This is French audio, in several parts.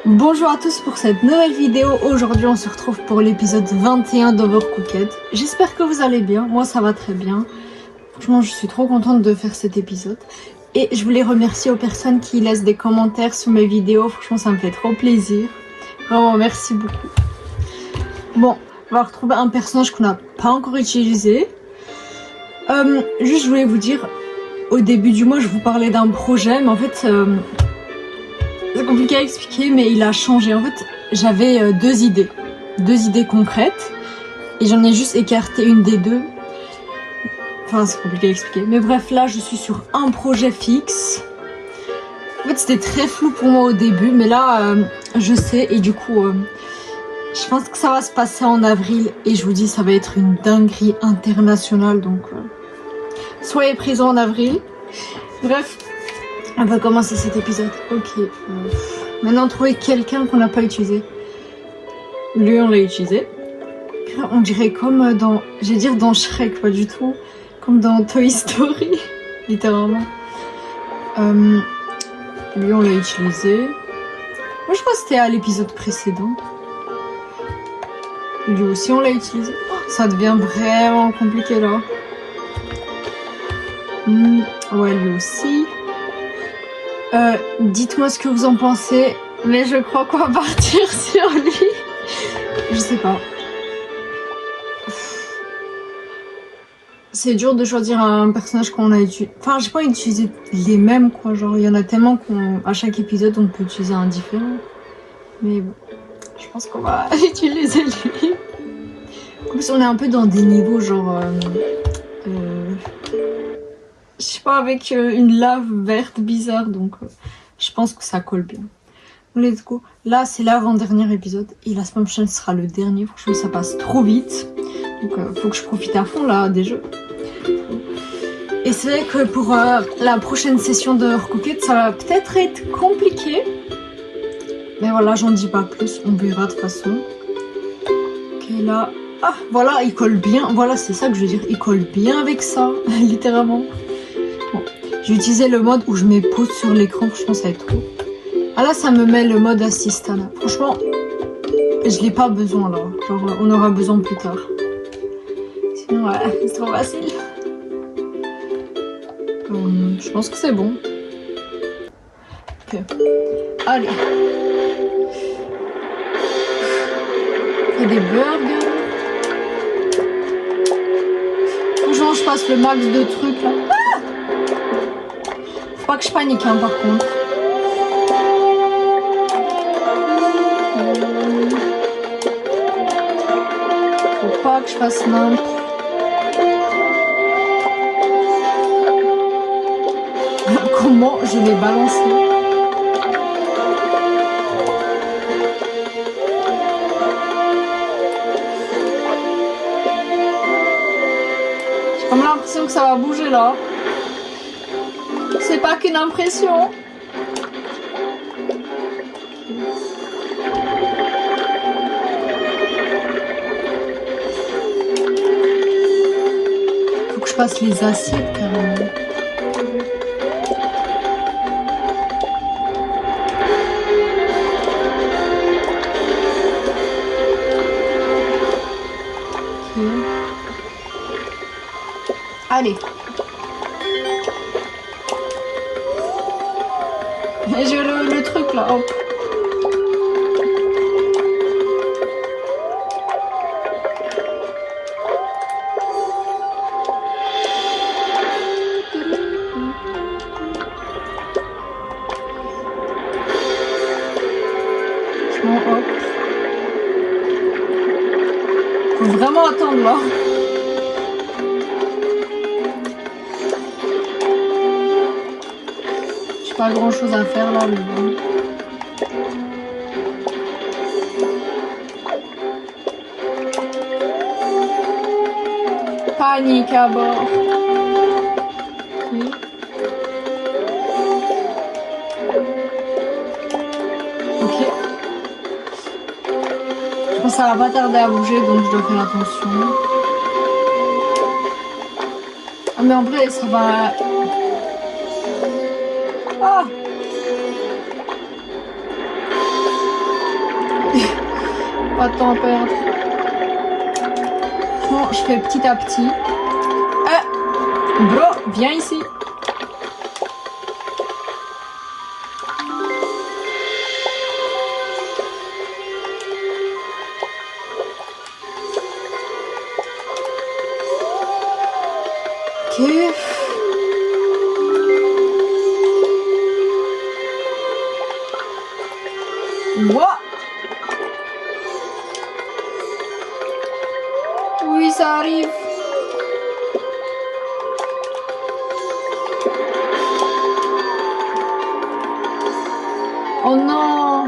Bonjour à tous pour cette nouvelle vidéo. Aujourd'hui on se retrouve pour l'épisode 21 d'Overcooked. J'espère que vous allez bien, moi ça va très bien. Franchement je suis trop contente de faire cet épisode. Et je voulais remercier aux personnes qui laissent des commentaires sous mes vidéos. Franchement ça me fait trop plaisir. Vraiment merci beaucoup. Bon, on va retrouver un personnage qu'on n'a pas encore utilisé. Juste je voulais vous dire, au début du mois je vous parlais d'un projet, mais en fait... c'est compliqué à expliquer, mais il a changé. En fait, j'avais deux idées concrètes, et j'en ai juste écarté une des deux. Enfin, c'est compliqué à expliquer. Mais bref, là, je suis sur un projet fixe. En fait, c'était très flou pour moi au début, mais là, je sais, et du coup, je pense que ça va se passer en avril, et je vous dis, ça va être une dinguerie internationale, donc soyez présents en avril. Bref. On va commencer cet épisode. Ok. Maintenant, trouver quelqu'un qu'on n'a pas utilisé. Lui, on l'a utilisé. On dirait comme dans... Je vais dire dans Shrek, pas du tout. Comme dans Toy Story. Littéralement. Lui, on l'a utilisé. Moi, je crois que c'était à l'épisode précédent. Lui aussi, on l'a utilisé. Oh, ça devient vraiment compliqué, là. Ouais, lui aussi. Dites-moi ce que vous en pensez, mais je crois qu'on va partir sur lui. Je sais pas. C'est dur de choisir un personnage qu'on a utilisé. Enfin, j'ai pas utilisé les mêmes, quoi. Genre, il y en a tellement qu'à chaque épisode, on peut utiliser un différent. Mais bon, je pense qu'on va utiliser lui. En plus, on est un peu dans des niveaux, genre... je sais pas, avec une lave verte bizarre, donc je pense que ça colle bien. Let's go. Là, c'est l'avant-dernier épisode, et la semaine prochaine sera le dernier. Franchement, ça passe trop vite. Donc, faut que je profite à fond, là, des jeux. Et c'est vrai que pour la prochaine session de Overcooked, ça va peut-être être compliqué. Mais voilà, j'en dis pas plus, on verra de toute façon. Ok, là... Ah, voilà, il colle bien. Voilà, c'est ça que je veux dire. Il colle bien avec ça, littéralement. J'ai utilisé le mode où je mets pause sur l'écran, franchement ça va être trop. Ah là ça me met le mode assistant là. Franchement, je l'ai pas besoin là. Genre on aura besoin plus tard. Sinon ouais, c'est trop facile. Je pense que c'est bon. Ok. Allez. Il y a des burgers. Franchement je passe le max de trucs là. Faut pas que je panique hein, par contre. Faut pas que je fasse n'importe. Comment je l'ai balancé? J'ai comme l'impression que ça va bouger là. C'est pas qu'une impression. Faut que je passe les assiettes carrément. Okay. Allez. J'ai le truc là, hop. Bon, hop. Faut vraiment attendre là. Pas grand chose à faire là, mais bon. Panique à bord. Okay. Ok. Je pense que ça va pas tarder à bouger, donc je dois faire attention. Ah mais en vrai ça va... Ah Pas de temps à perdre. Bon, je fais petit à petit. Bro, viens ici. Ok. What? Oui, ça arrive. Oh non.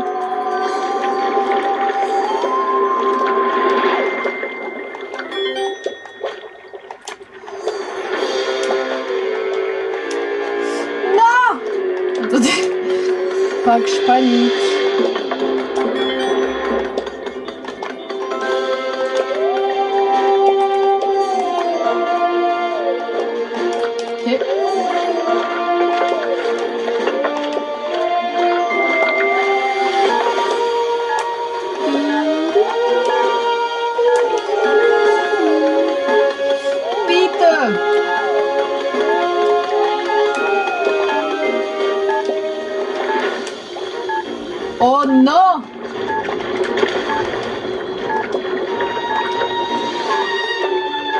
Non. Attendez. Pas que je panique. Ok. Oh non!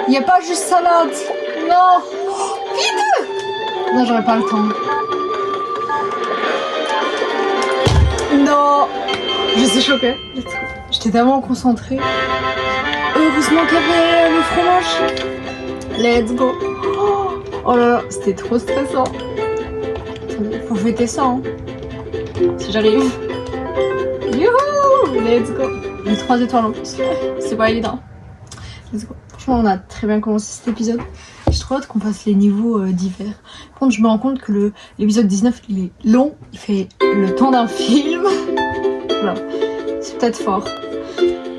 Il n'y a pas juste salade. Non! Vite! Non, j'aurais pas le temps. Non! Je suis choquée. J'étais tellement concentrée. Heureusement qu'il y avait le fromage. Let's go. Oh là là, c'était trop stressant. Attendez, faut fêter ça, hein. Si j'arrive. Youhou! Let's go. Les 3 étoiles en plus. C'est pas évident. Let's go. Franchement, on a très bien commencé cet épisode. J'ai trop hâte qu'on fasse les niveaux d'hiver. Par contre, je me rends compte que l'épisode 19, il est long. Il fait le temps d'un film. Voilà. C'est peut-être fort.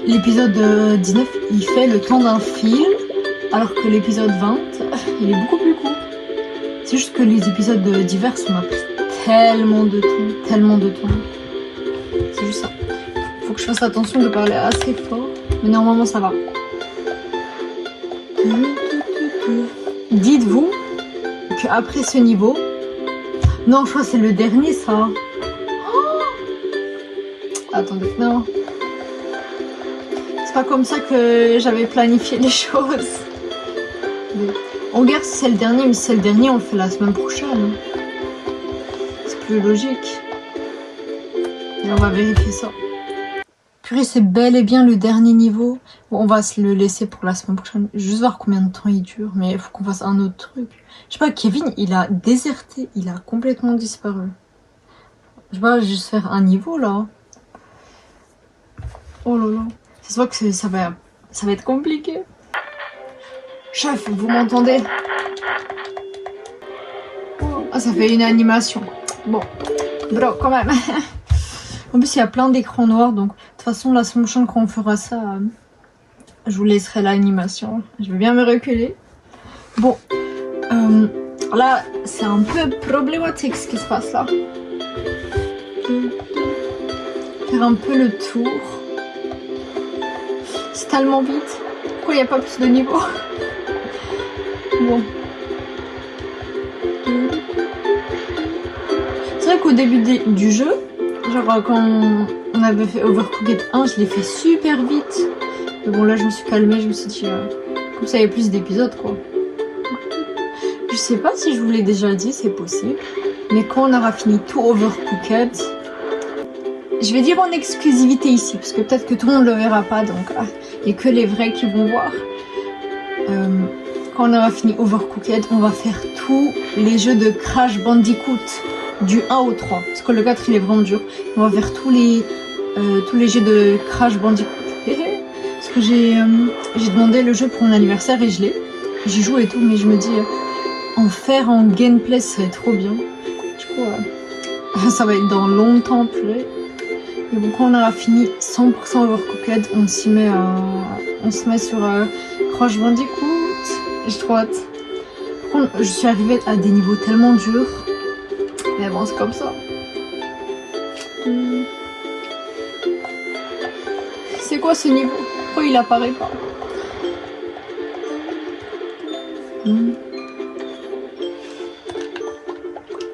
L'épisode 19, il fait le temps d'un film. Alors que l'épisode 20, il est beaucoup plus court. C'est juste que les épisodes d'hiver sont pris tellement de temps. Tellement de temps. C'est juste ça. Faut que je fasse attention de parler assez fort. Mais normalement, ça va. Dites-vous qu'après ce niveau... Non, je crois que c'est le dernier, ça. Oh, attendez, non. C'est pas comme ça que j'avais planifié les choses. On regarde si c'est le dernier, mais si c'est le dernier, on le fait la semaine prochaine. C'est plus logique. Et on va vérifier ça. Purée, c'est bel et bien le dernier niveau. Bon, on va se le laisser pour la semaine prochaine. Juste voir combien de temps il dure. Mais il faut qu'on fasse un autre truc. Je sais pas, Kevin, il a déserté. Il a complètement disparu. Je vais juste faire un niveau, là. Oh là là. Ça se voit que ça va être compliqué. Chef, vous m'entendez? Ah, ça fait une animation. Bon. Bro, quand même. En plus, il y a plein d'écrans noirs. Donc, de toute façon, la semaine prochaine, quand on fera ça, je vous laisserai l'animation. Je vais bien me reculer. Bon. Là, c'est un peu problématique ce qui se passe là. Faire un peu le tour. C'est tellement vite. Pourquoi il n'y a pas plus de niveaux? Bon. C'est vrai qu'au début du jeu, genre quand on avait fait Overcooked 1, je l'ai fait super vite. Mais bon, là je me suis calmée, je me suis dit, comme ça il y a plus d'épisodes quoi. Je sais pas si je vous l'ai déjà dit, c'est possible. Mais quand on aura fini tout Overcooked, je vais dire en exclusivité ici, parce que peut-être que tout le monde ne le verra pas, donc il n'y a que les vrais qui vont voir. Quand on aura fini Overcooked, on va faire tous les jeux de Crash Bandicoot, du 1 au 3. Parce que le 4 il est vraiment dur. On va faire tous les jeux de Crash Bandicoot. Parce que j'ai demandé le jeu pour mon anniversaire et je l'ai. J'y joue et tout, mais je me dis, en faire en gameplay serait trop bien. Du coup, ça va être dans longtemps plus. Et bon, quand on aura fini 100% Overcooked, on se met sur Crash Bandicoot. J'ai trop hâte. Par contre, je suis arrivée à des niveaux tellement durs. Mais bon, c'est comme ça. C'est quoi ce niveau? Pourquoi il apparaît pas?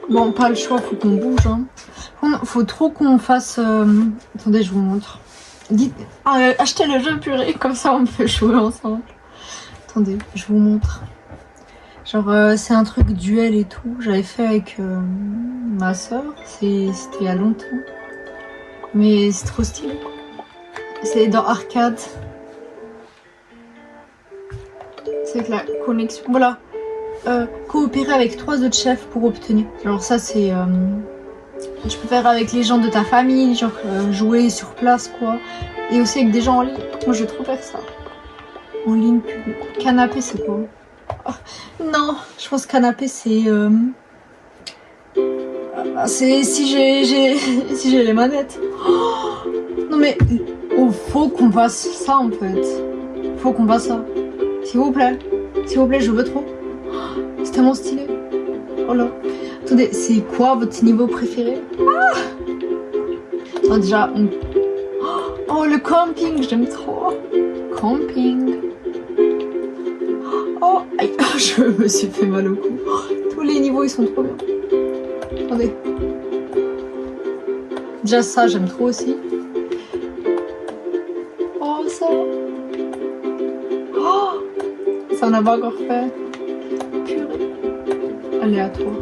Bon, pas le choix, faut qu'on bouge. Hein. Faut trop qu'on fasse... Attendez, je vous montre. Dites... achetez le jeu purée, comme ça on peut jouer ensemble. Attendez, je vous montre. Genre, c'est un truc duel et tout. J'avais fait avec ma soeur. C'était il y a longtemps. Mais c'est trop stylé. C'est dans Arcade. C'est avec la connexion. Voilà. Coopérer avec 3 autres chefs pour obtenir. Alors ça c'est... tu peux faire avec les gens de ta famille, genre jouer sur place quoi. Et aussi avec des gens en ligne. Moi je vais trop faire ça. En ligne public. Canapé c'est quoi? Oh, non, je pense canapé c'est... c'est si j'ai si j'ai les manettes. Oh, non mais... Oh, faut qu'on fasse ça en fait. Faut qu'on fasse ça. S'il vous plaît. S'il vous plaît, je veux trop. C'est tellement stylé. Oh là. Attendez, c'est quoi votre niveau préféré? Oh, déjà, oh, le camping, j'aime trop. Camping. Oh, aïe, je me suis fait mal au cou. Tous les niveaux, ils sont trop bien. Attendez. Déjà, ça, j'aime trop aussi. Oh, ça. Oh, ça, on n'a pas encore fait. Aléatoire.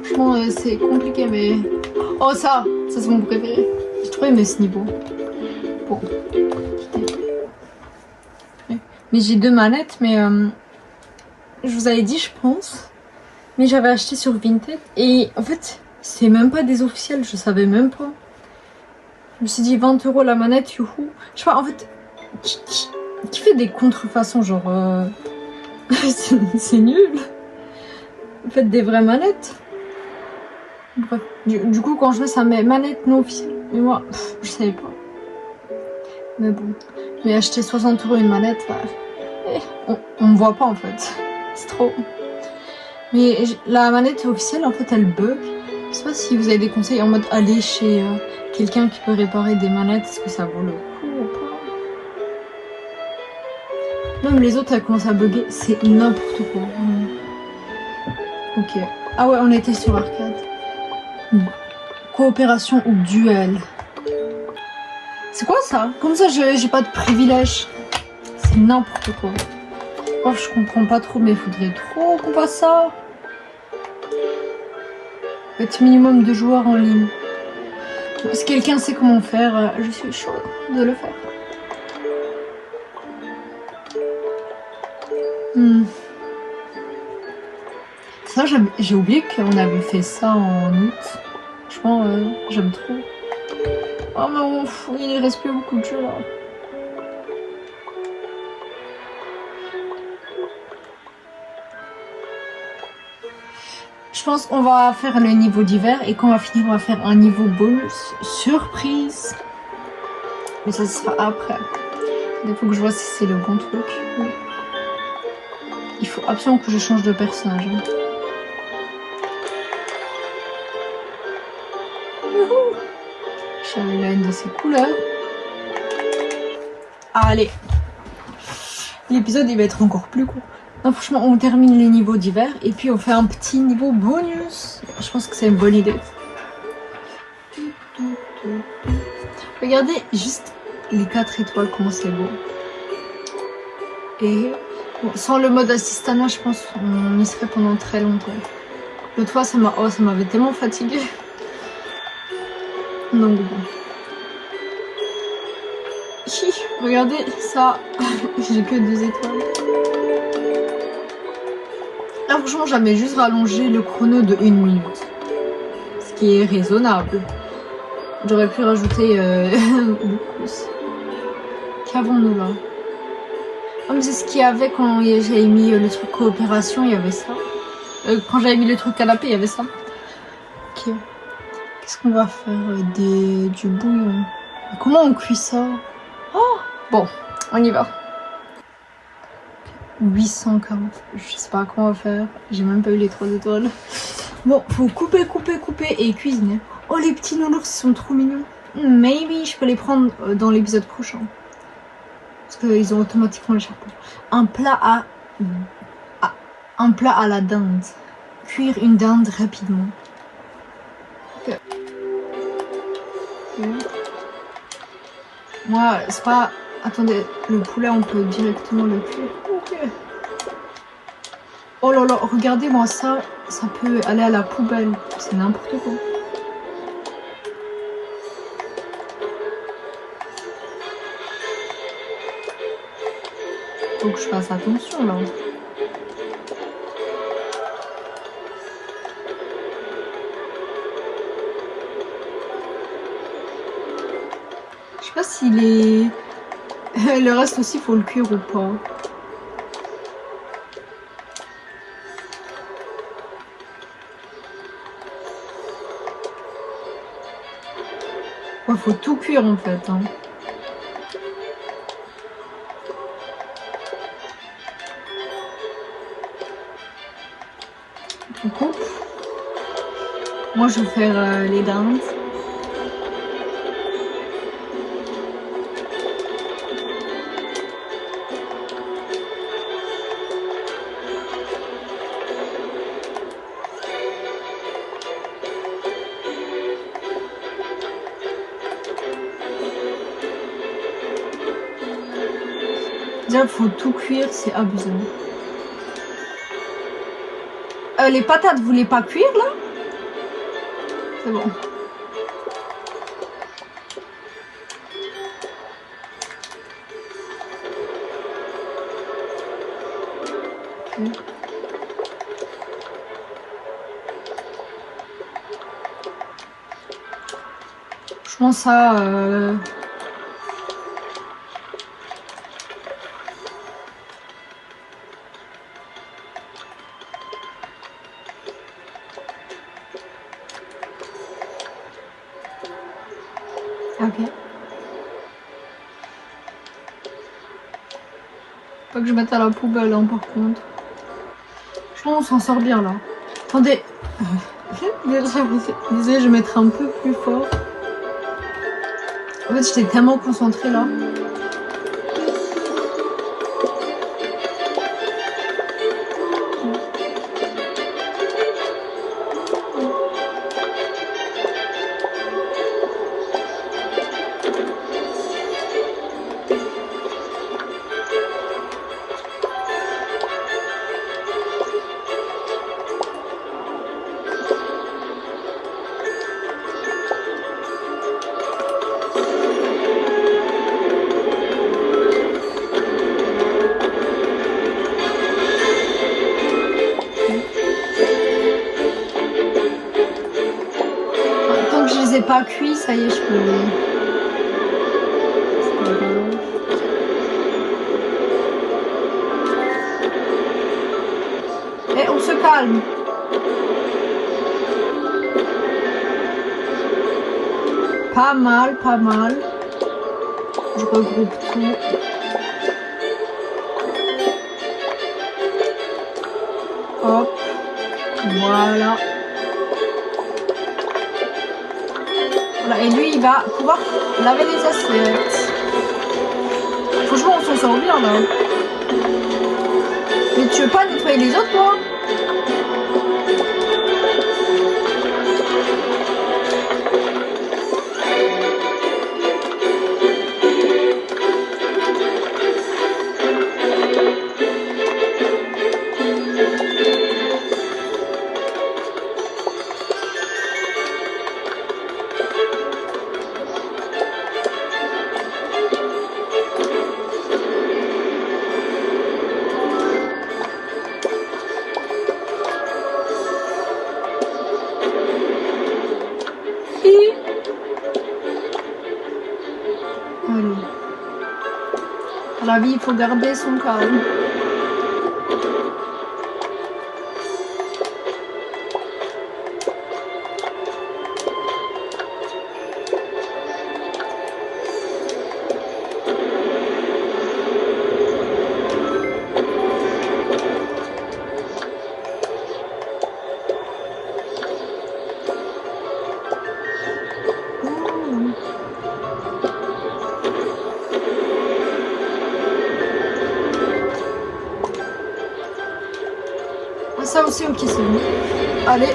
Franchement, c'est compliqué, mais... Oh, ça c'est mon préféré. J'ai trop aimé ce niveau. Bon. Mais j'ai 2 manettes, mais... je vous avais dit, je pense. Mais j'avais acheté sur Vinted. Et en fait, c'est même pas des officiels. Je savais même pas. Je me suis dit 20 € la manette, youhou. Je sais pas, en fait... Qui fait des contrefaçons, genre... c'est nul. Faites des vraies manettes. Bref. Du coup, quand je mets ça met manette non officielle. Mais moi, je savais pas. Mais bon. Mais acheter 60 € une manette, on me voit pas en fait. C'est trop. Mais la manette officielle, en fait, elle bug. Je sais pas si vous avez des conseils en mode aller chez quelqu'un qui peut réparer des manettes. Est-ce que ça vaut le coup ou pas? Même les autres, elles commencent à bugger. C'est n'importe quoi. Ok. Ah ouais, on était sur arcade. Coopération ou duel. C'est quoi ça? Comme ça, j'ai pas de privilège. C'est n'importe quoi. Oh, je comprends pas trop, mais il faudrait trop qu'on fasse ça. Être minimum de joueurs en ligne. Si quelqu'un sait comment faire, je suis chaude de le faire. Ça, j'ai oublié qu'on avait fait ça en août. Franchement, j'aime trop. Oh mais il reste plus beaucoup de jeux là. Je pense qu'on va faire le niveau d'hiver et quand on va finir, on va faire un niveau bonus surprise. Mais ça sera après. Il faut que je vois si c'est le bon truc. Il faut absolument que je change de personnage. J'avais l'une de ces couleurs. Allez. L'épisode il va être encore plus court. Non, franchement, on termine les niveaux d'hiver et puis on fait un petit niveau bonus. Je pense que c'est une bonne idée. Regardez juste les 4 étoiles, comment c'est beau. Et bon, sans le mode assistana, je pense qu'on y serait pendant très longtemps. L'autre fois, ça m'avait tellement fatiguée. Donc bon. Regardez ça. J'ai que 2 étoiles. Là, franchement, j'avais juste rallongé le chrono de 1 minute. Ce qui est raisonnable. J'aurais pu rajouter plus. Qu'avons-nous là? Oh, mais c'est ce qu'il y avait quand j'avais mis le truc coopération, il y avait ça. Quand j'avais mis le truc canapé, il y avait ça. Ok. Qu'est-ce qu'on va faire? Du bouillon. Comment on cuit ça? Oh, bon, on y va. 840. Je sais pas comment on va faire. J'ai même pas eu les 3 étoiles. Bon, faut couper et cuisiner. Oh, les petits nounours, ils sont trop mignons. Maybe je peux les prendre dans l'épisode prochain. Parce qu'ils ont automatiquement les chapeaux. Un plat à la dinde. Cuire une dinde rapidement. Ok. Moi, c'est pas... Attendez, le poulet, on peut directement le cuire. Ok. Oh là là, regardez-moi ça. Ça peut aller à la poubelle. C'est n'importe quoi. Faut que je fasse attention là. Je sais pas s'il est... Le reste aussi, faut le cuire ou pas. Ouais, faut tout cuire en fait. Hein. On coupe. Moi, je vais faire les dindes. Déjà, faut tout cuire, c'est abusé. Les patates, vous voulez pas cuire là? C'est bon. Okay. Je pense à... Ok. Pas que je mette à la poubelle, hein, par contre. Je pense qu'on s'en sort bien, là. Attendez. Désolée, je vais mettre un peu plus fort. En fait, j'étais tellement concentrée, là. Tant que je les ai pas cuits, ça y est, je peux... Et on se calme. Pas mal, pas mal. Je regroupe tout. Hop. Voilà. Voilà. Et lui, il va pouvoir laver les assiettes. Franchement, on s'en sort bien là. Mais tu veux pas nettoyer les autres, toi? Allez. Dans la vie, il faut garder son calme. lancer, ok, c'est bon. Allez.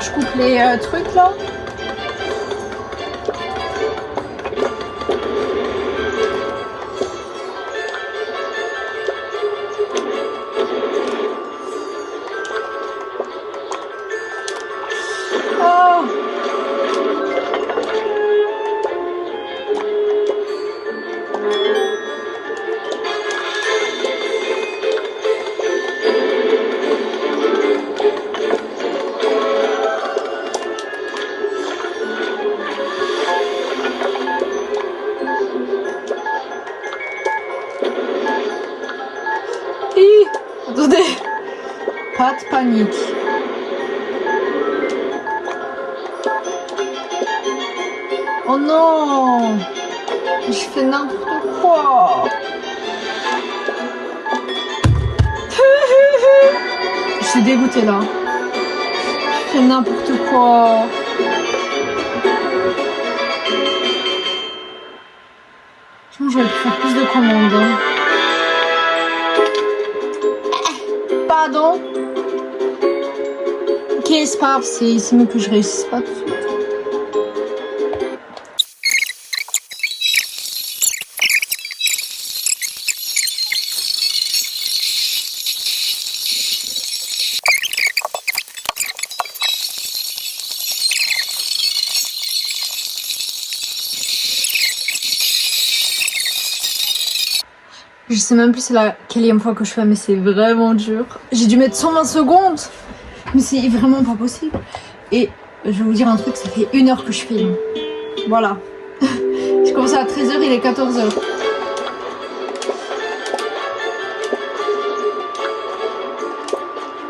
Je coupe les trucs là. Attendez, pas de panique. Oh non, je fais n'importe quoi. Je suis dégoûtée là. Je fais n'importe quoi. J'aurais pu faire plus de commandes. Hein. Pardon. Ok, c'est pas grave, c'est mieux que je réussisse pas tout de suite. Je sais même plus c'est la quatrième fois que je fais, mais c'est vraiment dur. J'ai dû mettre 120 secondes, mais c'est vraiment pas possible. Et je vais vous dire un truc, ça fait 1 heure que je filme. Voilà. J'ai commencé à 13h, il est 14h.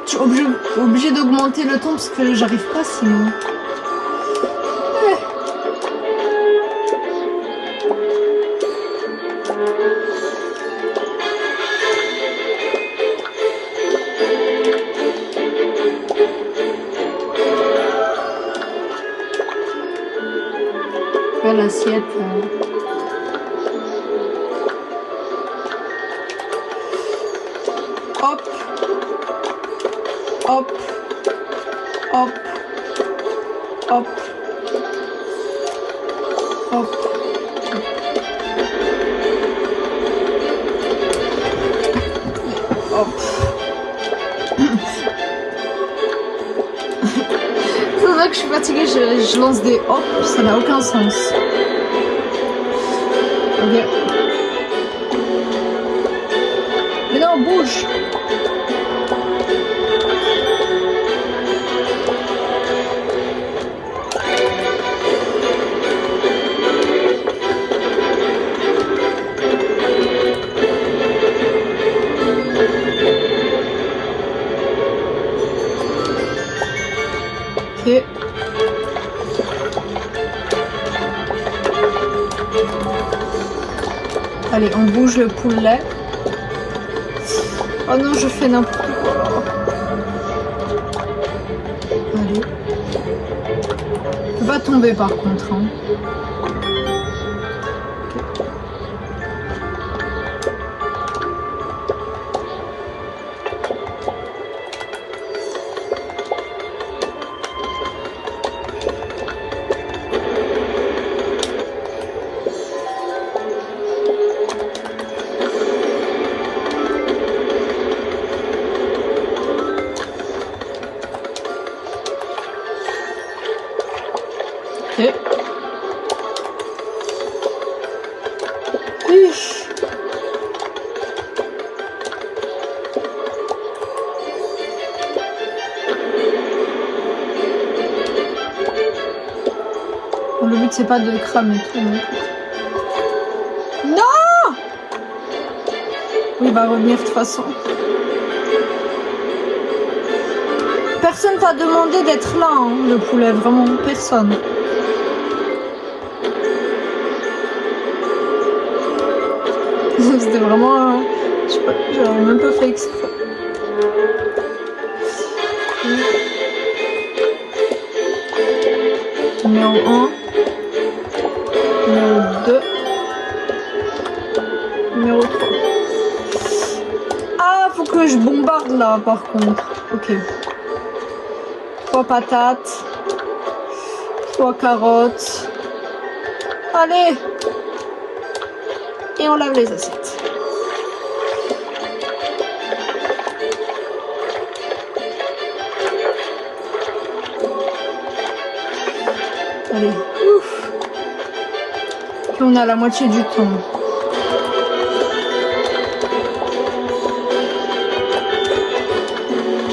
Je suis obligée d'augmenter le temps parce que j'arrive pas sinon. L'assiette. Hop. Hop. Hop. Hop. Hop. Hop. C'est vrai que je suis fatiguée, je lance des hop, ça n'a aucun sens. Ok. Mais non, bouge. Ok. Allez, on bouge le poulet. Oh non, je fais n'importe quoi. Allez. Va tomber par contre. Hein. Ok. Bon, le but c'est pas de cramer tout. Non. Oui, il va revenir de toute façon. Personne t'a demandé d'être là, hein, le poulet, vraiment personne. C'était vraiment... je sais pas, j'avais même pas fait exprès. Numéro 1. Numéro 2. que je bombarde là par contre. Ok. 3 patates. 3 carottes. Allez. Et on lave les assiettes. Allez. Ouf. Puis on a la moitié du temps.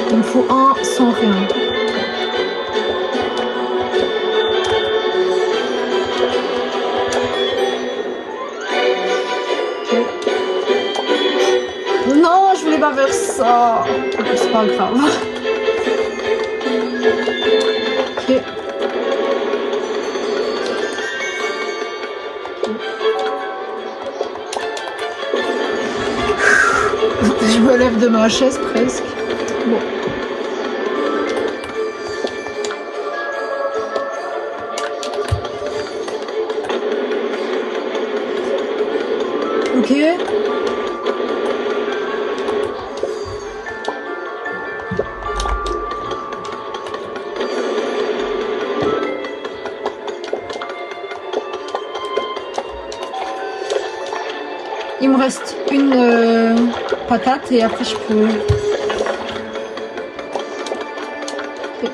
Il me faut un sans rien. Non, je voulais pas faire ça. C'est pas grave. Ok. Je me lève de ma chaise presque. Bon. Ok. Il me reste une patate et après je peux... Okay.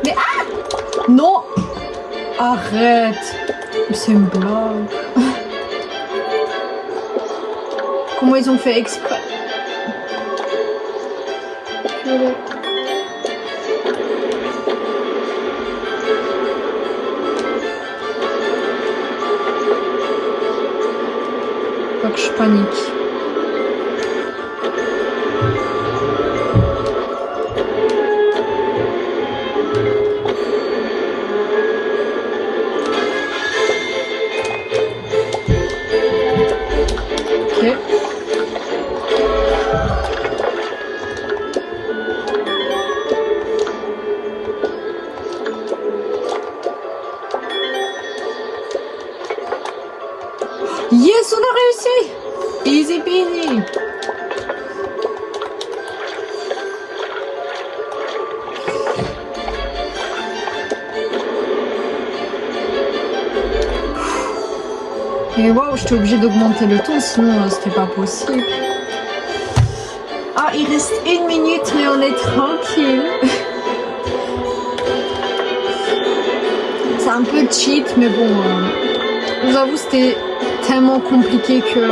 Mais ah! Non! Arrête! C'est une blague. Comment ils ont fait exprès? Pas que je panique. Ok. Yes, on a réussi! Easy peasy! Et waouh, j'étais obligée d'augmenter le ton, sinon c'était pas possible. Ah, il reste 1 minute, mais on est tranquille. C'est un peu cheat, mais bon, je vous avoue, c'était tellement compliqué que...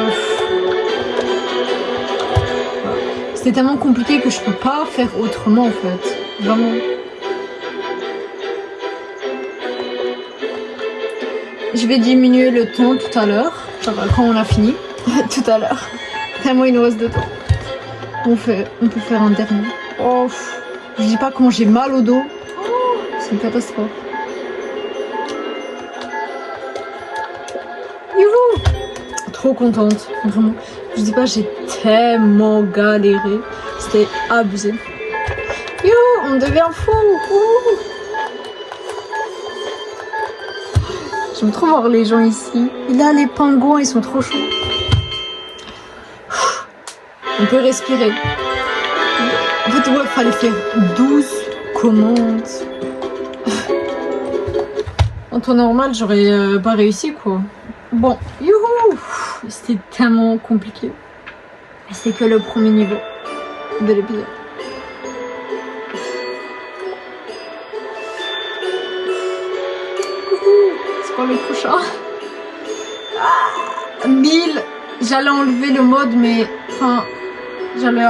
C'était tellement compliqué que je peux pas faire autrement en fait. Vraiment. Je vais diminuer le temps tout à l'heure. Quand on a fini. Tout à l'heure. Tellement il nous reste de temps. On peut faire un dernier. Oh, je dis pas comment j'ai mal au dos. Oh, c'est une catastrophe. Youhou! Trop contente, vraiment. Je dis pas, j'ai tellement galéré. C'était abusé. Youhou, on devient fou. Ouh. J'aime trop voir les gens ici. Et là, les pingouins, ils sont trop chauds. On peut respirer. En fait, ouais, il fallait faire 12 commandes. En temps normal, j'aurais pas réussi, quoi. Bon, youhou! C'était tellement compliqué. C'est que le premier niveau de l'épisode. C'est quoi le prochain? 1000. J'allais enlever le mode, mais enfin, j'allais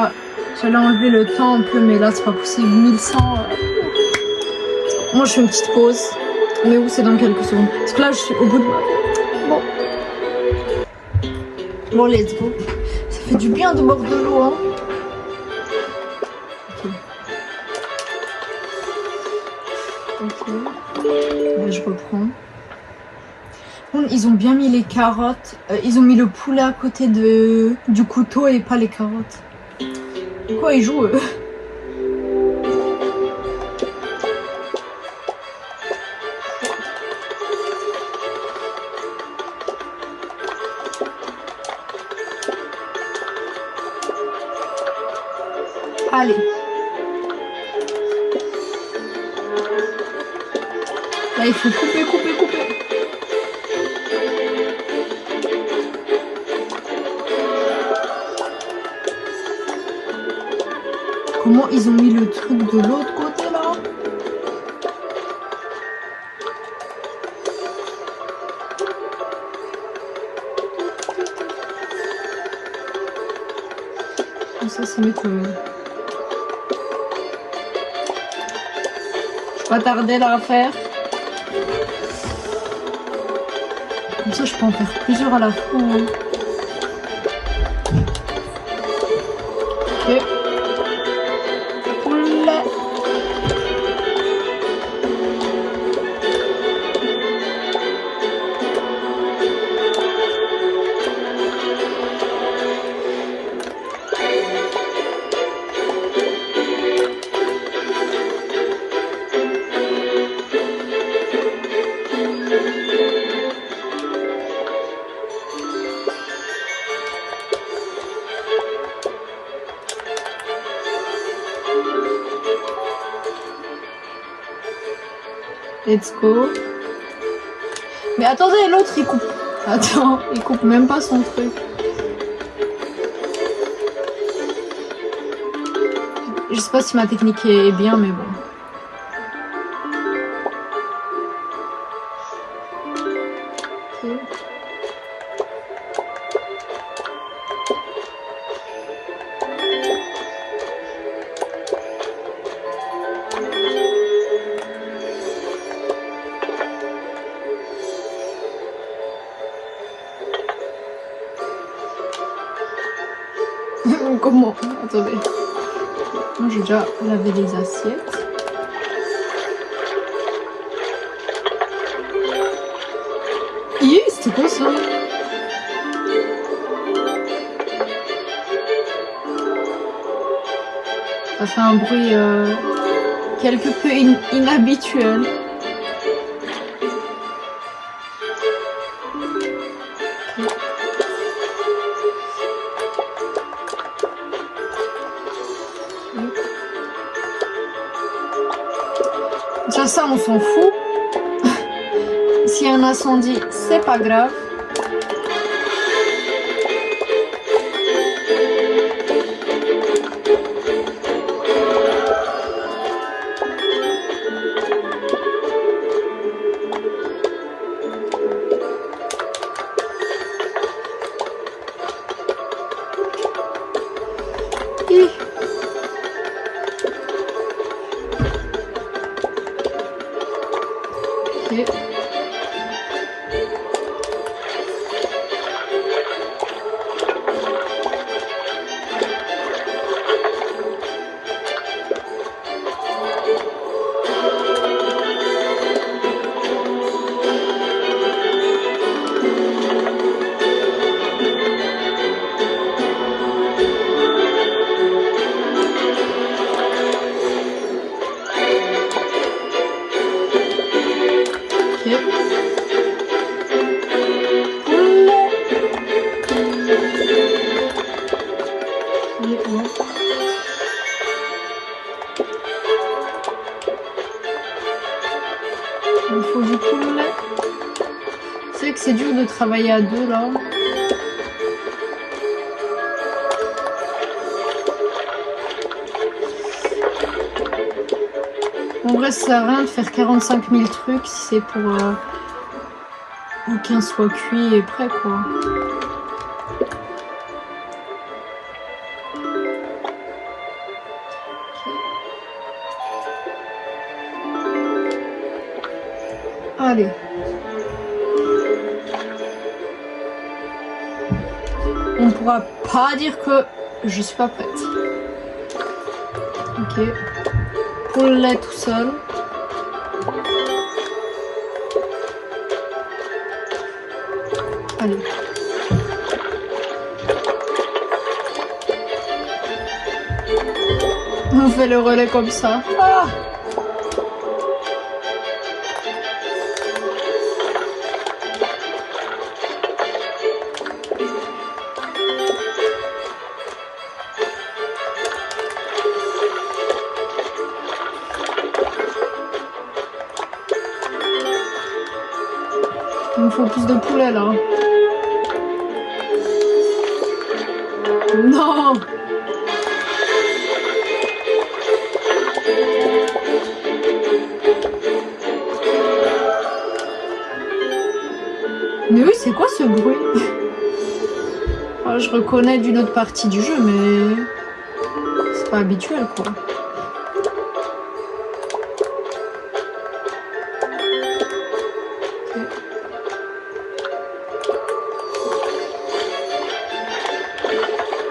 enlever le temps un peu, mais là c'est pas possible. 1100. Moi je fais une petite pause, mais où c'est dans quelques secondes. Parce que là je suis au bout de ma vie. Bon, let's go. Ça fait du bien de boire de l'eau, hein. Ok. Là je reprends. Ils ont bien mis les carottes. Ils ont mis le poulet à côté du couteau et pas les carottes. Quoi, ils jouent eux? Allez. Là, il faut couper. Comment ils ont mis le truc de l'autre côté là? Ça c'est mieux que... Je vais pas tarder là à faire. Comme ça je peux en faire plusieurs à la fois. Hein. Ok. Poulet. Let's go. Mais attendez, l'autre il coupe. Attends, il coupe même pas son truc. Je sais pas si ma technique est bien, mais bon. Okay. Comment? Attendez. Moi j'ai déjà lavé les assiettes. Hi, c'était quoi ça? Ça fait un bruit quelque peu inhabituel. Ça on s'en fout. S'il y a un incendie, c'est pas grave. Ok. Il faut du poulet. C'est vrai que c'est dur de travailler à deux là. En vrai, ça sert à rien de faire 45 000 trucs si c'est pour qu'un soit cuit et prêt quoi. Allez. On pourra pas dire que je suis pas prête. Ok. Poulet tout seul. Allez. On fait le relais comme ça. Ah! Il me faut plus de poulet là. Non! Mais oui, c'est quoi ce bruit? Ah, je reconnais d'une autre partie du jeu, mais c'est pas habituel quoi.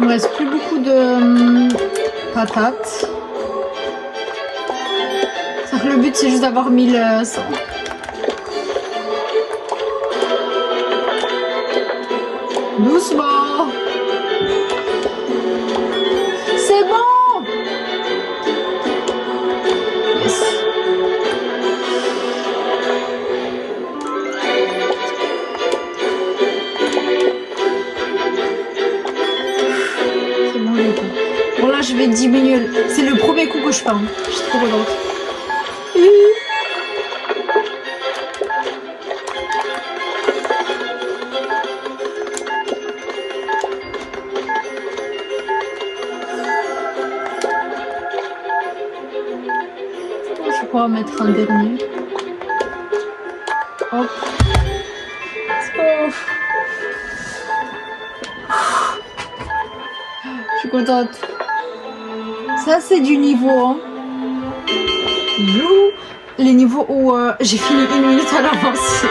Il me reste plus beaucoup de patates. C'est-à-dire que le but c'est juste d'avoir 1100. Doucement. C'est bon. Yes. C'est bon, j'ai tout. Bon là je vais diminuer. C'est le premier coup que je parle. Je suis trop contente. Je vais mettre un dernier. Hop. Oh. Je suis contente. Ça c'est du niveau. Hein. Les niveaux où j'ai fini 1 minute à l'avance.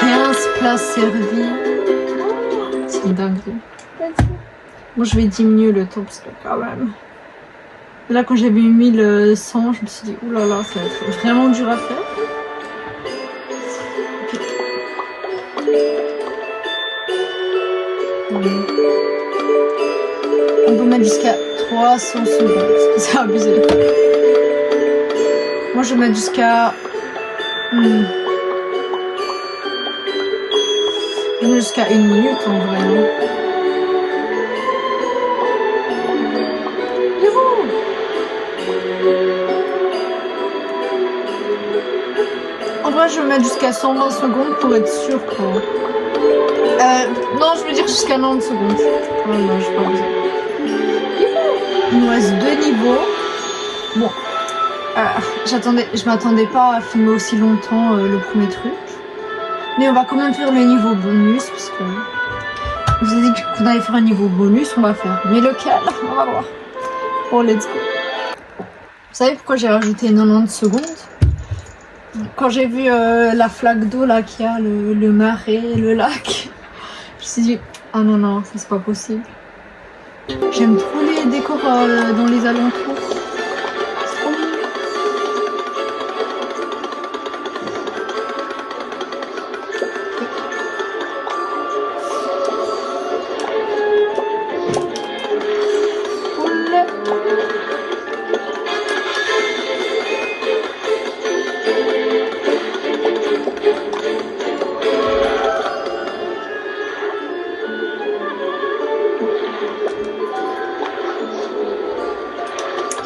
15 plats servis. C'est une dinguerie. Bon, je vais diminuer le temps parce que quand même. Là, quand j'ai vu 1100, je me suis dit, oulala, ça va être vraiment dur à faire. Okay. On peut mettre jusqu'à 300 secondes. C'est abusé. Moi, je vais mettre jusqu'à... jusqu'à 1 minute en vrai. En vrai, je vais mettre jusqu'à 120 secondes pour être sûr quoi. Non, je veux dire jusqu'à 90 secondes. Oh non, je pas besoin. Il nous reste 2 niveaux. Bon, je m'attendais pas à filmer aussi longtemps le premier truc. Mais on va quand même faire le niveau bonus parce que je vous ai dit qu'on allait faire un niveau bonus, on va faire. Mais lequel? On va voir. Bon, let's go. Vous savez pourquoi j'ai rajouté 90 secondes? Quand j'ai vu la flaque d'eau là qu'il y a, le marais, le lac, je me suis dit ah non non, ça c'est pas possible. J'aime trop les décors dans les alentours. C'est trop mignon.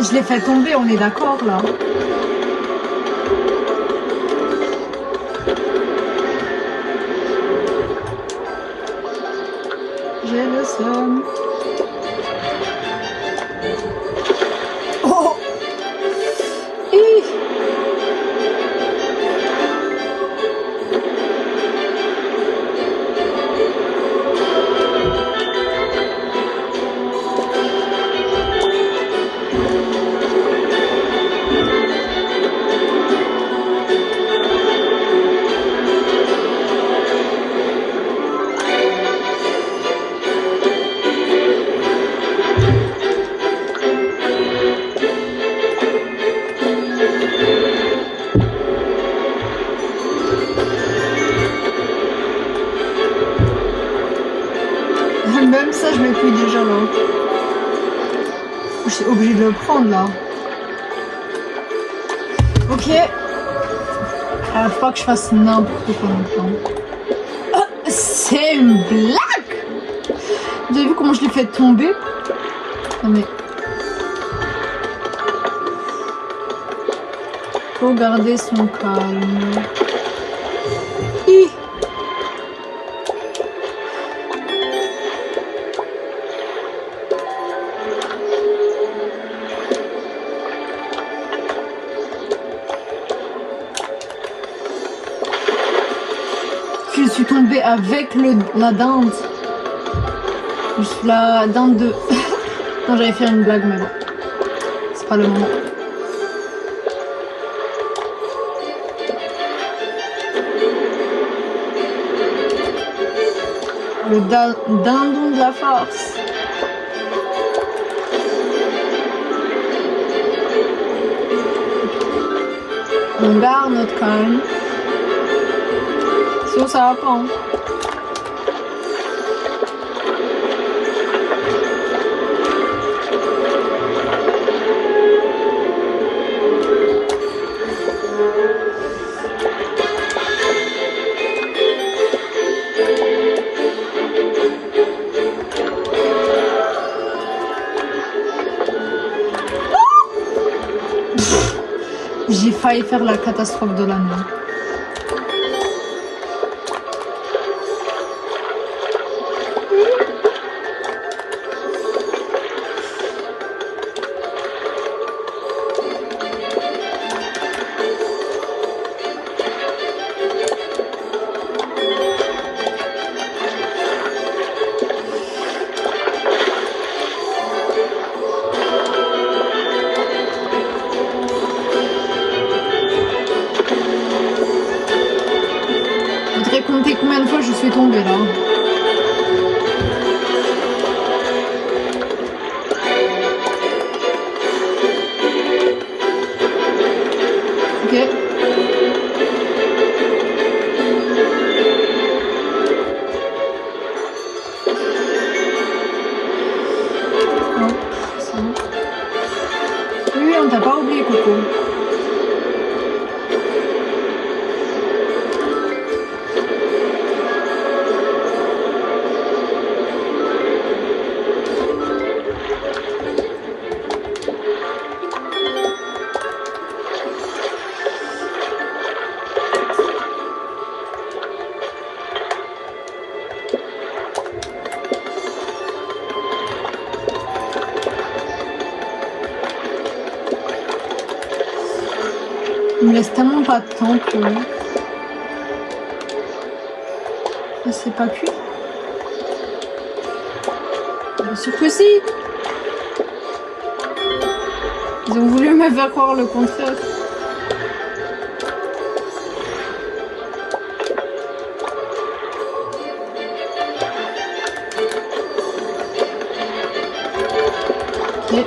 Je l'ai fait tomber, on est d'accord là. J'ai le seum. Oh! Même ça, je me cuis déjà là. Je suis obligée de le prendre là. Ok. Faut pas que je fasse n'importe quoi maintenant. Oh, c'est une blague! Vous avez vu comment je l'ai fait tomber? Non mais... Faut garder son calme. Hi. Je suis tombée avec la dinde. Juste la dinde de... Non, j'allais faire une blague, mais bon. C'est pas le moment. Le dindon de la farce. On garde notre calme. Sinon ça va pas. Hein. J'ai failli faire la catastrophe de l'année. Compter combien de fois je suis tombée là. Ok. Hop, ça. Oui, on t'a pas oublié, Coco. Il me laisse tellement pas de temps que... C'est pas cuit. Bien sûr que si. Ils ont voulu me faire croire le contraire. Ok.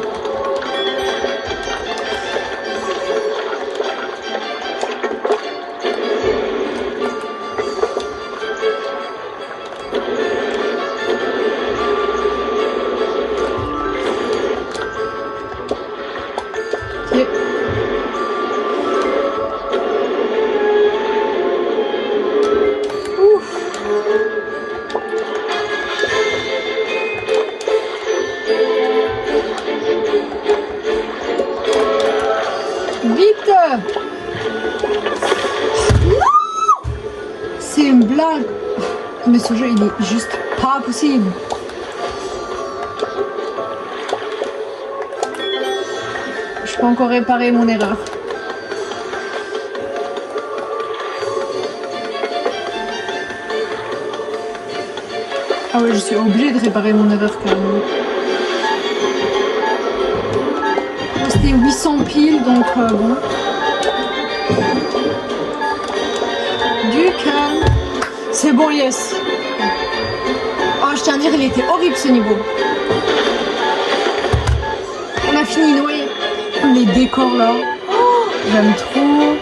Vite! Non! C'est une blague! Mais ce jeu, il est juste pas possible. Je peux encore réparer mon erreur. Ah ouais, je suis obligée de réparer mon erreur carrément. C'était 800 piles, donc bon. Du calme. C'est bon, yes. Oh, je tiens à dire, il était horrible ce niveau. On a fini noyé. Les décors là. Oh, j'aime trop.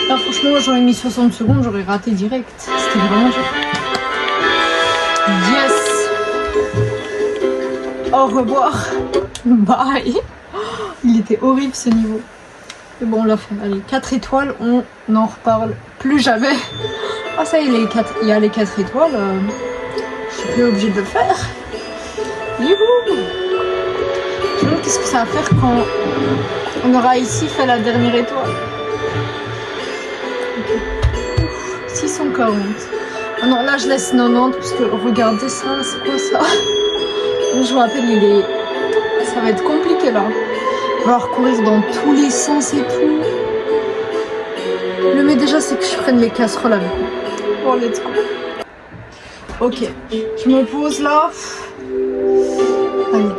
Là, franchement, j'aurais mis 60 secondes, j'aurais raté direct. C'était vraiment dur. Yes. Au revoir. Bye. Il était horrible ce niveau. Mais bon, on l'a fait. Allez, 4 étoiles, on n'en reparle plus jamais. Ah ça y est, il y a les 4 étoiles. Je suis plus obligée de le faire. Youhou. Je me demande qu'est-ce que ça va faire quand on aura ici fait la dernière étoile. Okay. 640. Ah non, là je laisse 90 parce que regardez ça, c'est quoi ça? Je me rappelle, ça va être compliqué là. Il va falloir courir dans tous les sens et tout. Le mieux déjà c'est que je prenne mes casseroles avec moi. Bon, let's go. Ok, je me pose là. Allez.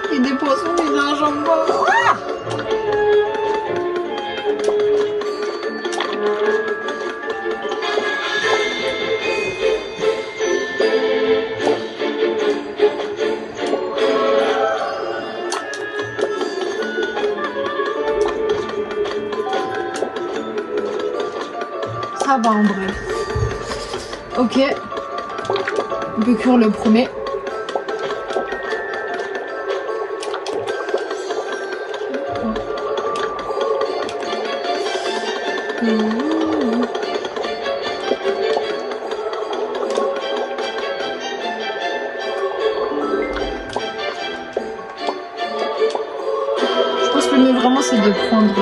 Il y a des poissons, il y a un jambon. Ah! Ça va en vrai. Ok. On peut cuire le premier. Je pense que le mieux vraiment c'est de prendre...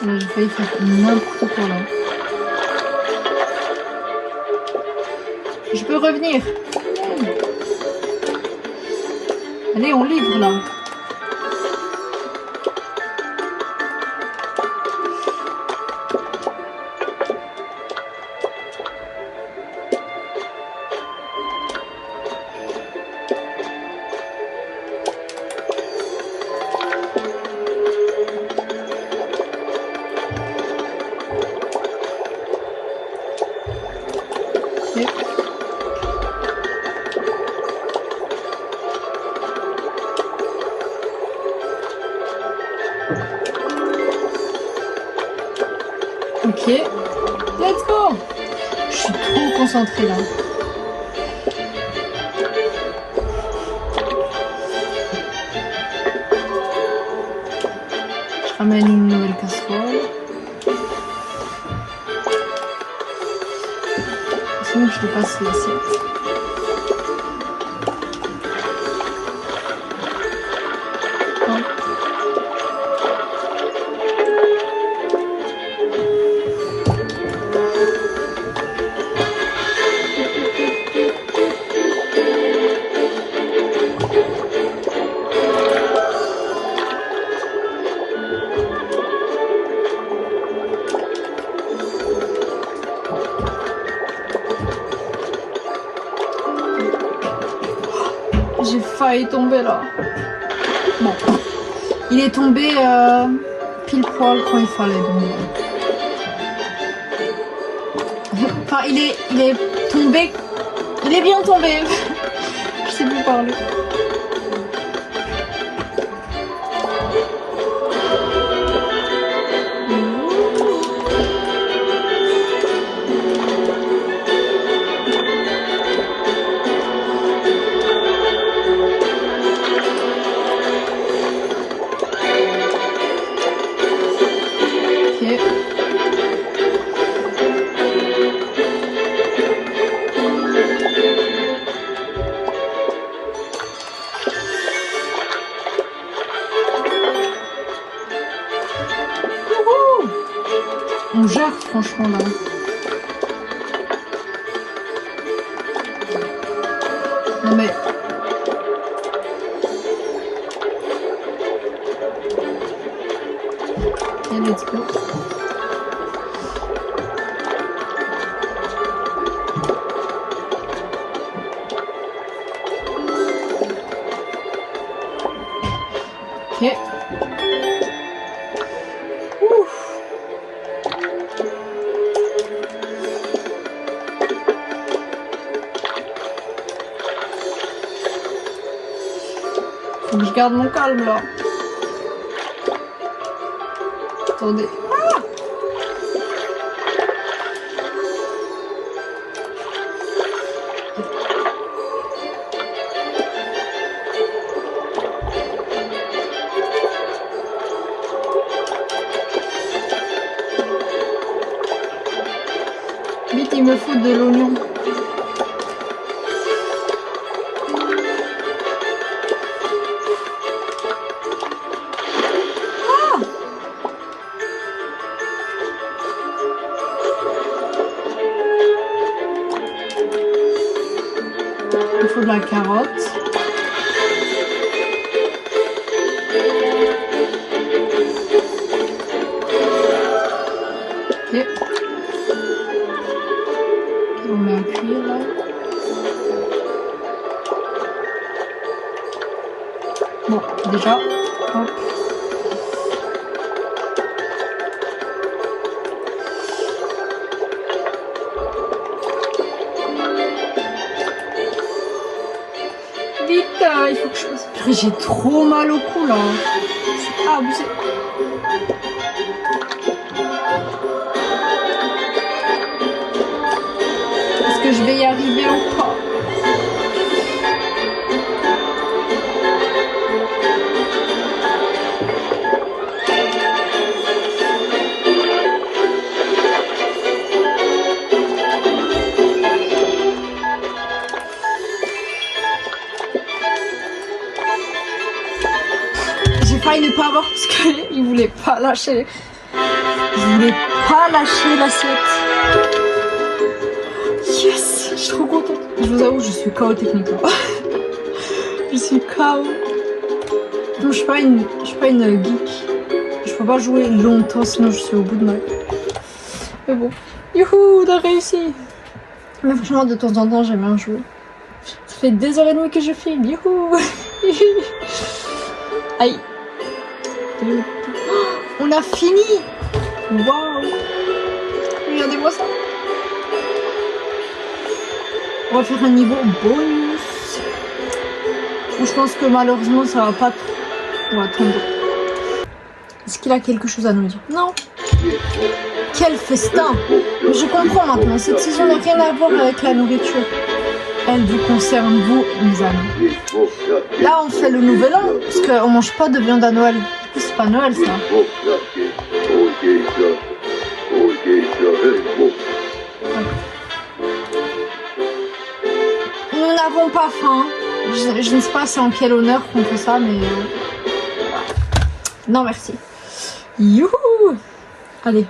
Là, j'ai failli faire n'importe quoi là. Je peux revenir. Allez, on livre là. Ok, let's go. Je suis trop concentrée là. Je ramène une nouvelle casserole. Sinon je dépasse l'assiette. J'ai failli tomber là. Bon, il est tombé pile poil quand il fallait donc. Enfin, il est tombé. Il est bien tombé. Je sais plus parler. On gère franchement là. Non mais... Ok, let's go. Ok. Ouf. Faut que je garde mon calme là. Attendez. Ah, vite, il me faut de l'oignon. Il faut de la carotte. Ok. On met à cuire là. Bon, déjà, hop. Vite, il faut que je fasse. Purée, j'ai trop mal au cou là. C'est abusé. Est-ce que je vais y arriver ou pas? J'ai failli ne pas avoir parce qu'il voulait pas lâcher. Il voulait pas lâcher l'assiette. Yes, je suis trop contente. Je vous avoue, je suis KO techniquement. Je suis KO. Non, je suis pas une geek. Je peux pas jouer longtemps, sinon je suis au bout de ma vie. Mais bon, youhou, on a réussi. Mais franchement, de temps en temps, j'aime bien jouer. Ça fait 2h30 que je filme, youhou. Aïe. On a fini. Waouh. Regardez-moi ça. On va faire un niveau bonus. Je pense que malheureusement ça va pas trop. On va attendre. Est-ce qu'il a quelque chose à nous dire? Non. Quel festin. Je comprends maintenant. Cette saison n'a rien à voir avec la nourriture. Elle vous concerne, vous, mes amis. Là, on fait le nouvel an, parce qu'on mange pas de viande à Noël. C'est pas Noël, ça. Nous n'avons pas faim. Je ne sais pas c'est en quel honneur qu'on fait ça, mais... Non, merci. Youhou. Allez.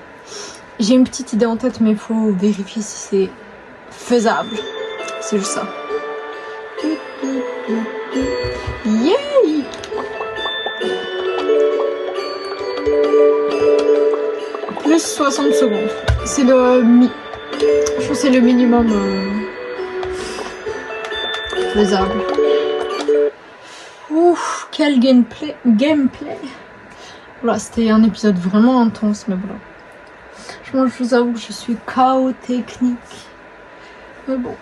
J'ai une petite idée en tête, mais il faut vérifier si c'est faisable. C'est juste ça. Yay! Plus 60 secondes. C'est le je pense que c'est le minimum faisable. Ouf, quel gameplay. Voilà, c'était un épisode vraiment intense, mais voilà. Je vous avoue que je suis KO technique. Mais bon.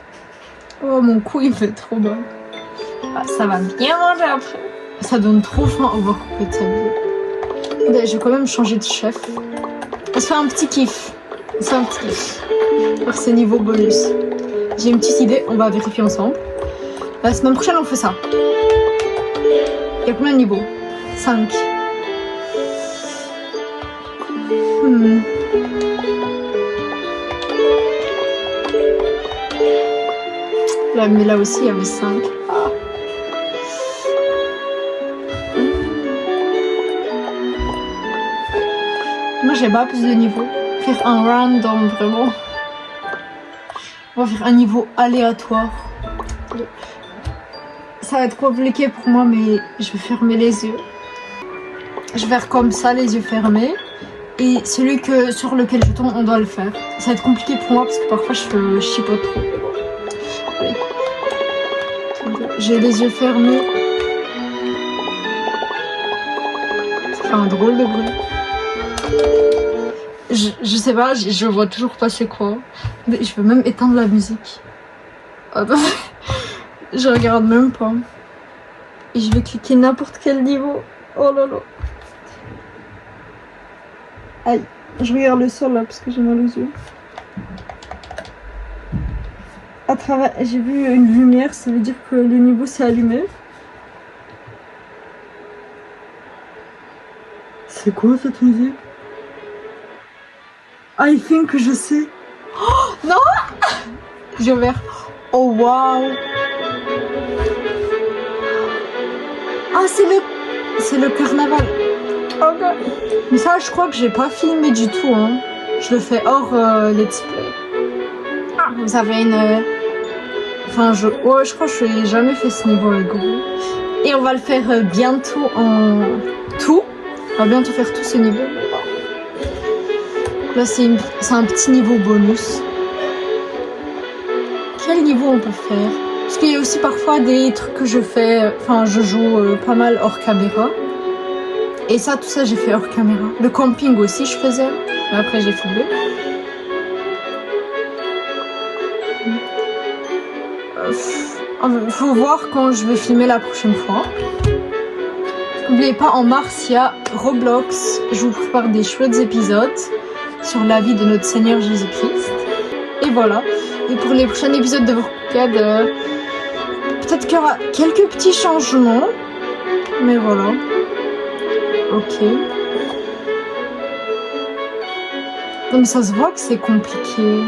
Oh, mon cou il fait trop mal. Ah, ça va bien manger après. Ça donne trop faim Overcooked cette vidéo. Je vais quand même changer de chef. On se fait un petit kiff. Pour ces niveaux bonus. J'ai une petite idée, on va vérifier ensemble. La semaine prochaine on fait ça. Il y a combien de niveaux? 5. Là, mais là aussi il y avait 5. Moi j'ai pas plus de niveaux. Faire un random vraiment. On va faire un niveau aléatoire. ça va être compliqué pour moi, mais je vais fermer les yeux. Je vais faire comme ça, les yeux fermés. Et celui sur lequel je tombe, on doit le faire. Ça va être compliqué pour moi parce que parfois je chipote trop. Allez. J'ai les yeux fermés. Ça fait un drôle de bruit. Je sais pas, je vois toujours pas c'est quoi. Mais je peux même éteindre la musique. Attends. Je regarde même pas. Et je vais cliquer n'importe quel niveau. Oh là là. Aïe, je regarde le sol là parce que j'ai mal aux yeux. À travers, j'ai vu une lumière, ça veut dire que le niveau s'est allumé. C'est quoi cette musique? I think que je sais. Oh non! J'ai ouvert. Oh waouh! Ah c'est le carnaval. Oh god. Mais ça je crois que j'ai pas filmé du tout hein. Je le fais hors let's play. Ah, vous avez une. Enfin je crois que je n'ai jamais fait ce niveau avec vous. Et on va le faire bientôt en tout. On va bientôt faire tout ce niveau. Là c'est un petit niveau bonus. Quel niveau on peut faire? Parce qu'il y a aussi parfois des trucs que je fais, enfin je joue pas mal hors caméra. Et ça, tout ça j'ai fait hors caméra. Le camping aussi je faisais, mais après j'ai filmé. Faut voir quand je vais filmer la prochaine fois. N'oubliez pas, en mars il y a Roblox. Je vous prépare des chouettes épisodes sur la vie de notre Seigneur Jésus-Christ. Et voilà. Et pour les prochains épisodes de Overcooked, peut-être qu'il y aura quelques petits changements. Mais voilà. Ok. Donc ça se voit que c'est compliqué.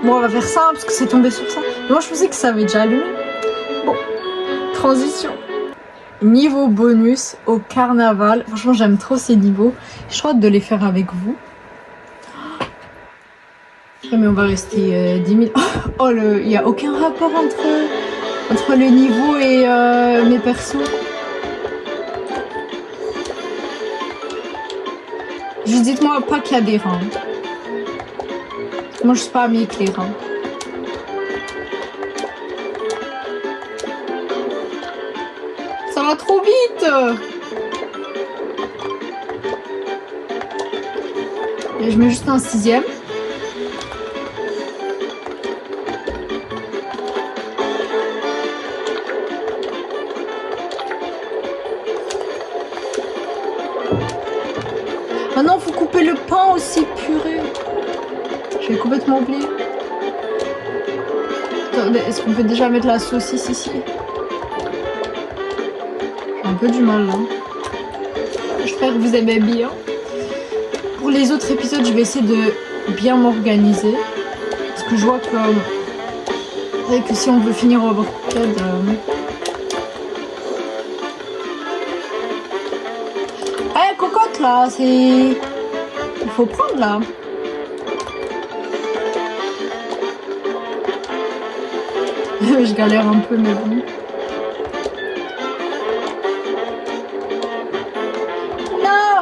Bon, on va faire ça hein, parce que c'est tombé sur ça. Mais moi je pensais que ça avait déjà allumé. Bon. Transition. Niveau bonus au carnaval. Franchement j'aime trop ces niveaux. Je suis hâte de les faire avec vous. Mais on va rester 10 000. Oh, il n'y a aucun rapport entre le niveau et mes persos. Juste dites-moi pas qu'il y a des reins. Moi je suis pas amie avec les reins. Ça va trop vite. Et je mets juste un 6e. Ah non, faut couper le pain aussi, purée. J'ai complètement oublié. Attendez, est-ce qu'on peut déjà mettre la saucisse ici? J'ai un peu du mal là. J'espère que vous aimez bien. Pour les autres épisodes, je vais essayer de bien m'organiser. Parce que je vois que si on veut finir Overcooked... Eh, cocotte là, c'est... Il faut prendre là. Je galère un peu, mais bon. Non!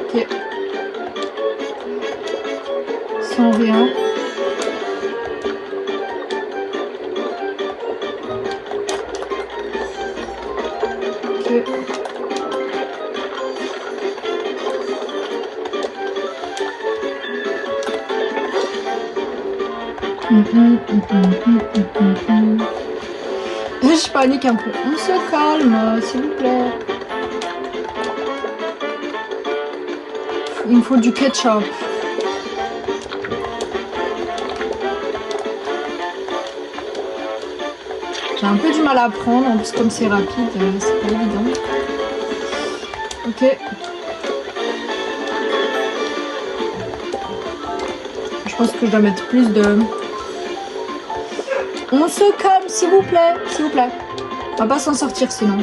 Ok. Sans rien. Ok. Je panique un peu. On se calme, s'il vous plaît. Il me faut du ketchup. J'ai un peu du mal à prendre, en plus comme c'est rapide, c'est pas évident. Ok. Je pense que je dois mettre plus de... On se calme, s'il vous plaît. S'il vous plaît. On va pas s'en sortir sinon.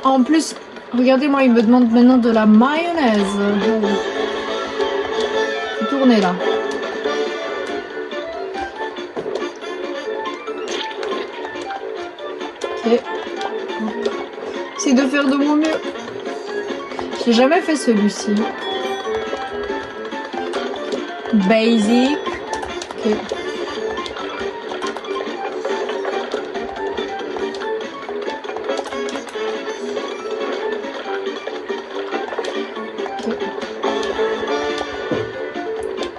En plus, regardez, moi, il me demande maintenant de la mayonnaise. Tournez là. Ok. J'essaie de faire de mon mieux. J'ai jamais fait celui-ci. Basic. Ok. Ok.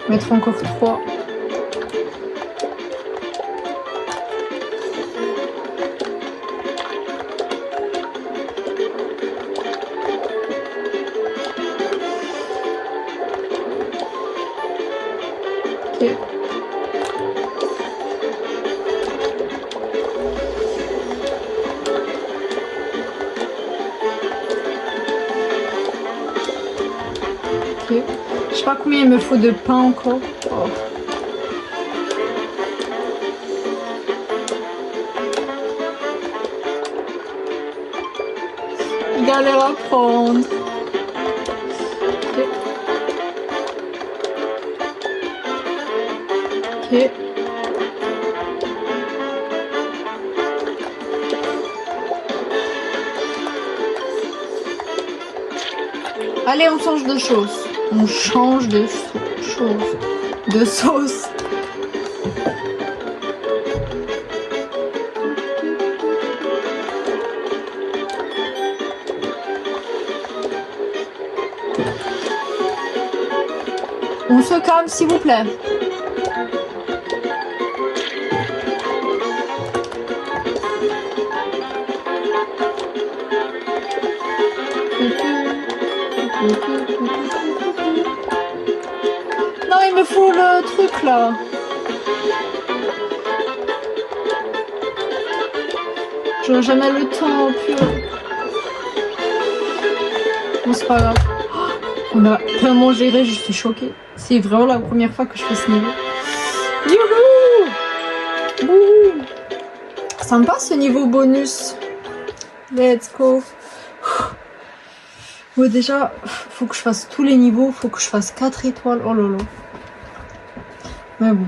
Mettre encore 3. Ok. Ok. Je sais pas combien il me faut de pain encore. Oh. Galère à prendre. Ok. Ok. Allez, on change de chose. On change de chose. De sauce. On se calme, s'il vous plaît. Non, il me faut le truc là. J'aurai jamais le temps, purée. Bon, c'est pas grave. On a tellement géré, je suis choquée. C'est vraiment la première fois que je fais ce niveau. Youhou! Wouhou! Sympa ce niveau bonus. Let's go. Bon, déjà, faut que je fasse tous les niveaux. Faut que je fasse 4 étoiles. Oh là là. Mais bon.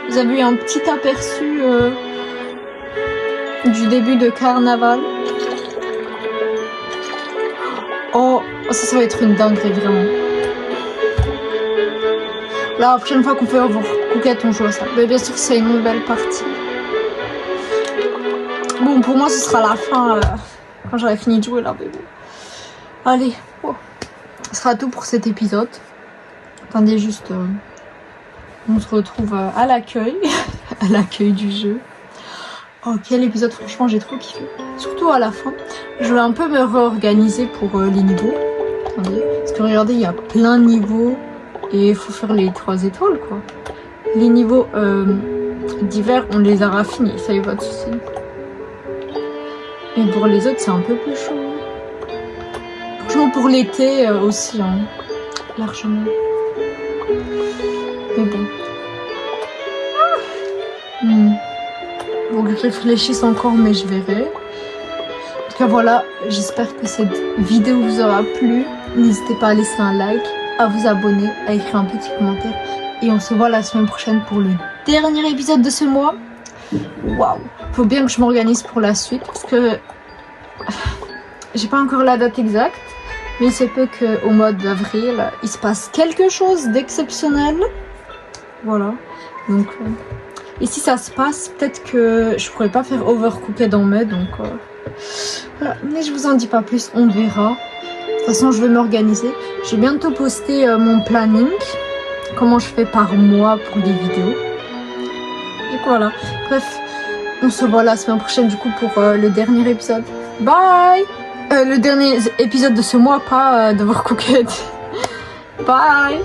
Vous avez eu un petit aperçu du début de carnaval. Oh, ça va être une dinguerie, vraiment. La prochaine fois qu'on fait Overcooked, on joue à ça. Mais bien sûr, c'est une nouvelle partie. Bon, pour moi, ce sera la fin quand j'aurai fini de jouer là. Mais bon. Allez, oh. Ce sera tout pour cet épisode. Attendez juste, on se retrouve à l'accueil, à l'accueil du jeu. Oh, quel épisode, franchement, j'ai trop kiffé. Surtout à la fin. Je vais un peu me réorganiser pour les niveaux. Attendez, parce que regardez, il y a plein de niveaux et il faut faire les 3 étoiles, quoi. Les niveaux d'hiver, on les a raffinés, ça y va de souci. Et pour les autres, c'est un peu plus chaud. Franchement, pour l'été aussi, hein, largement. Mais bon. Faut que je réfléchisse encore, mais je verrai. En tout cas, voilà. J'espère que cette vidéo vous aura plu. N'hésitez pas à laisser un like, à vous abonner, à écrire un petit commentaire. Et on se voit la semaine prochaine pour le dernier épisode de ce mois. Waouh! Faut bien que je m'organise pour la suite parce que j'ai pas encore la date exacte. Mais il se peut qu'au mois d'avril, il se passe quelque chose d'exceptionnel. Voilà. Donc, et si ça se passe, peut-être que je pourrais pas faire Overcooked en mai. Donc, voilà. Mais je vous en dis pas plus, on verra. De toute façon, je vais m'organiser. Je vais bientôt poster mon planning. Comment je fais par mois pour des vidéos. Et voilà. Bref, on se voit la semaine prochaine du coup pour le dernier épisode. Bye! Le dernier épisode de ce mois, pas d'Overcooked. Bye!